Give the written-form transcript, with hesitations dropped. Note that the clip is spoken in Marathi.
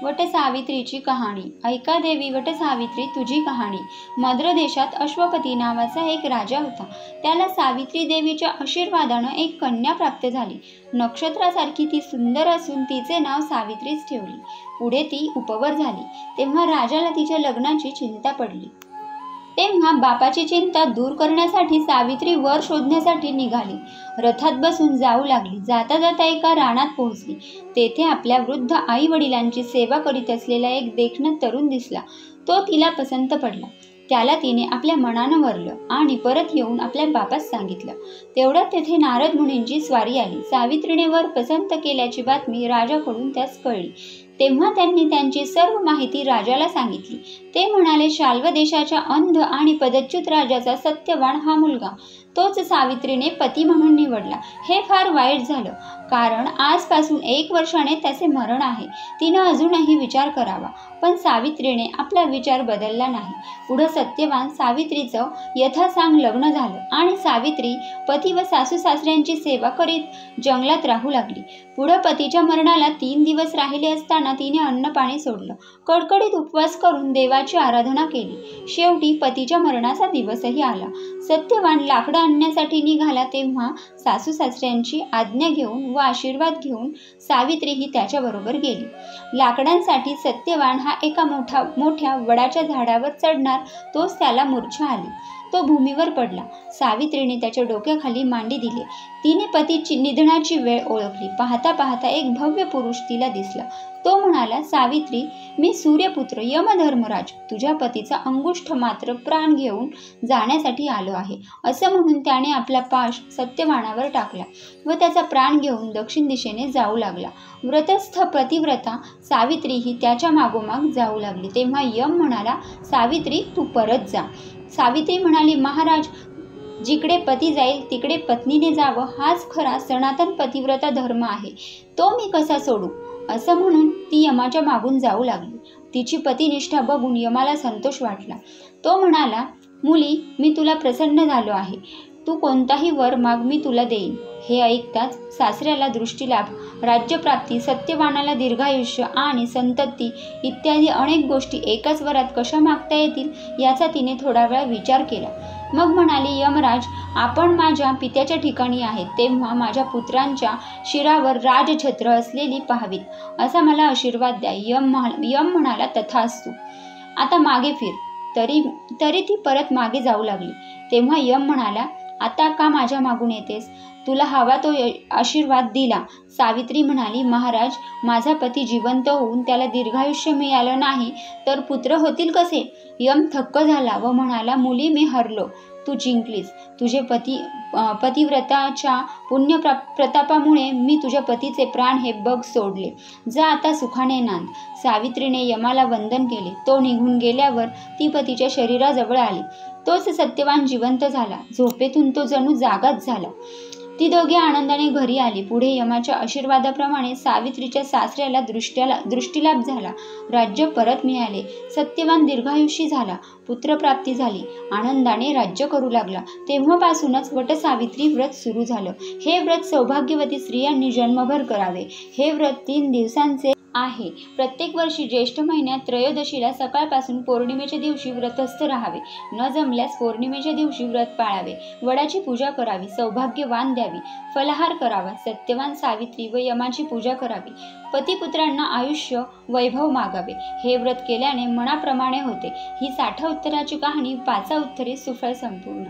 वटसावित्रीची कहाणी. ऐका देवी वटसावित्री तुझी कहाणी. मद्र देशात अश्वपती नावाचा एक राजा होता. त्याला सावित्री देवीच्या आशीर्वादानं एक कन्या प्राप्त झाली. नक्षत्रासारखी ती सुंदर असून तिचे नाव सावित्रीच ठेवली. पुढे ती उपवर झाली तेव्हा राजाला तिच्या लग्नाची चिंता पडली. तेव्हा बापाची चिंता दूर करण्यासाठी सावित्री वर शोधण्यासाठी निघाली. रथात बसून जाऊ लागली. जाता जाता एका रानात पोहोचली. तेथे आपल्या वृद्ध आई वडिलांची सेवा करीत असलेला एक देखणा तरुण दिसला. तो तिला पसंत पडला. त्याला तिने आपल्या मनानं वरलं आणि परत येऊन आपल्या बापास सांगितलं. तेवढ्यात तेथे नारद मुनींची स्वारी आली. सावित्रीने वर पसंत केल्याची बातमी राजाकडून त्यास कळली. तेव्हा त्यांनी त्यांची सर्व माहिती राजाला सांगितली. ते म्हणाले, शाल्व देशाच्या अंध आणि पदच्युत राजाचा सत्यवान हा मुलगा, तोच सावित्रीने पती म्हणून निवडला. हे फार वाईट झालं, कारण आजपासून 1 वर्षाने त्याचे मरण आहे. तिनं अजूनही विचार करावा. पण सावित्रीने आपला विचार बदलला नाही. पुढं सत्यवान सावित्रीचं यथासांग लग्न झालं आणि सावित्री पती व सासू सासऱ्यांची सेवा करीत जंगलात राहू लागली. पुढं पतीच्या मरणाला 3 दिवस राहिले असताना तिने अन्न पाणी सोडलं. कडकडीत उपवास करून देवाची आराधना केली. शेवटी पतीच्या मरणाचा दिवसही आला. सत्यवान लाकडं आणण्यासाठी निघाला तेव्हा सासू सासऱ्यांची आज्ञा घेऊन व आशीर्वाद घेऊन सावित्री ही त्याच्याबरोबर गेली. लाकडांसाठी सत्यवान हा एका मोठ्या वडाच्या झाडावर चढणार तोच त्याला मूर्छा आली. तो भूमीवर पडला. सावित्रीने त्याच्या डोक्याखाली मांडी दिली. तिने पतीची निधनाची वेळ ओळखली. पाहता पाहता एक भव्य पुरुष तिला दिसला. तो म्हणाला, सावित्री, मी सूर्यपुत्र यमधर्मराज तुझ्या पतीचा अंगुष्ठ मात्र प्राण घेऊन जाण्यासाठी आलो आहे. असं म्हणून त्याने आपला पाश सत्यवानावर टाकला व त्याचा प्राण घेऊन दक्षिण दिशेने जाऊ लागला. व्रतस्थ पतिव्रता सावित्री ही त्याच्या मागोमाग जाऊ लागली. तेव्हा यम म्हणाला, सावित्री तू परत जा. सावित्री म्हणाली, महाराज, जिकडे पती जाईल तिकडे पत्नीने जावं हाच खरा सनातन पतिव्रता धर्म आहे. तो मी कसा सोडू? असं म्हणून ती यमाच्या मागून जाऊ लागली. तिची पतिनिष्ठा बघून यमाला संतोष वाटला. तो म्हणाला, मुली, मी तुला प्रसन्न झालो आहे. तू कोणताही वर माग, मी तुला देईन. हे ऐकताच सासऱ्याला दृष्टीलाभ, राज्यप्राप्ती, सत्यवानाला दीर्घायुष्य आणि संतती इत्यादी अनेक गोष्टी एकाच वरात कशा मागता येतील याचा तिने थोडा वेळ विचार केला. मग म्हणाली, यमराज, आपण माझ्या पित्याच्या ठिकाणी आहेत तेव्हा माझ्या पुत्रांच्या शिरावर राजछत्र असलेली पाहावीत, असा मला आशीर्वाद द्या. यम म्हणाला, तथास्तु. आता मागे फिर. तरी ती परत मागे जाऊ लागली. तेव्हा यम म्हणाला, आता का माझ्या मागून येतेस? तुला हवा तो आशीर्वाद दिला. सावित्री म्हणाली, महाराज, माझा पती जिवंत होऊन त्याला दीर्घायुष्य मिळालं नाही तर पुत्र होतील कसे? यम थक्क झाला व म्हणाला, मुली, मी हरलो, तू जिंकलीस. तुझे पतिव्रताच्या पुण्य प्रतापामुळे मी तुझ्या पतीचे प्राण हे बघ सोडले. जा आता सुखाने नांद. सावित्रीने यमाला वंदन केले. तो निघून गेल्यावर ती पतीच्या शरीराजवळ आली. तोच सत्यवान जिवंत झाला. झोपेतून तो जणू जागाच झाला. ती दोघे आनंदाने घरी आली. पुढे यमाच्या आशीर्वादाप्रमाणे सावित्रीच्या सासऱ्याला दृष्टीलाभ झाला. राज्य परत मिळाले. सत्यवान दीर्घायुषी झाला. पुत्रप्राप्ती झाली. आनंदाने राज्य करू लागला. तेव्हापासूनच वटसावित्री व्रत सुरू झालं. हे व्रत सौभाग्यवती स्त्रियांनी जन्मभर करावे. हे व्रत 3 दिवसांचे आहे. प्रत्येक वर्षी ज्येष्ठ महिन्यात त्रयोदशीला सकाळपासून पौर्णिमेच्या दिवशी व्रतस्थ राहावे. न जमल्यास पौर्णिमेच्या दिवशी व्रत पाळावे. वडाची पूजा करावी. सौभाग्यवान द्यावी. फलाहार करावा. सत्यवान सावित्री व यमाची पूजा करावी. पतिपुत्रांना आयुष्य वैभव मागावे. हे व्रत केल्याने मनाप्रमाणे होते. ही 60 उत्तराची कहाणी 5 उत्तरे सुफळ संपूर्ण.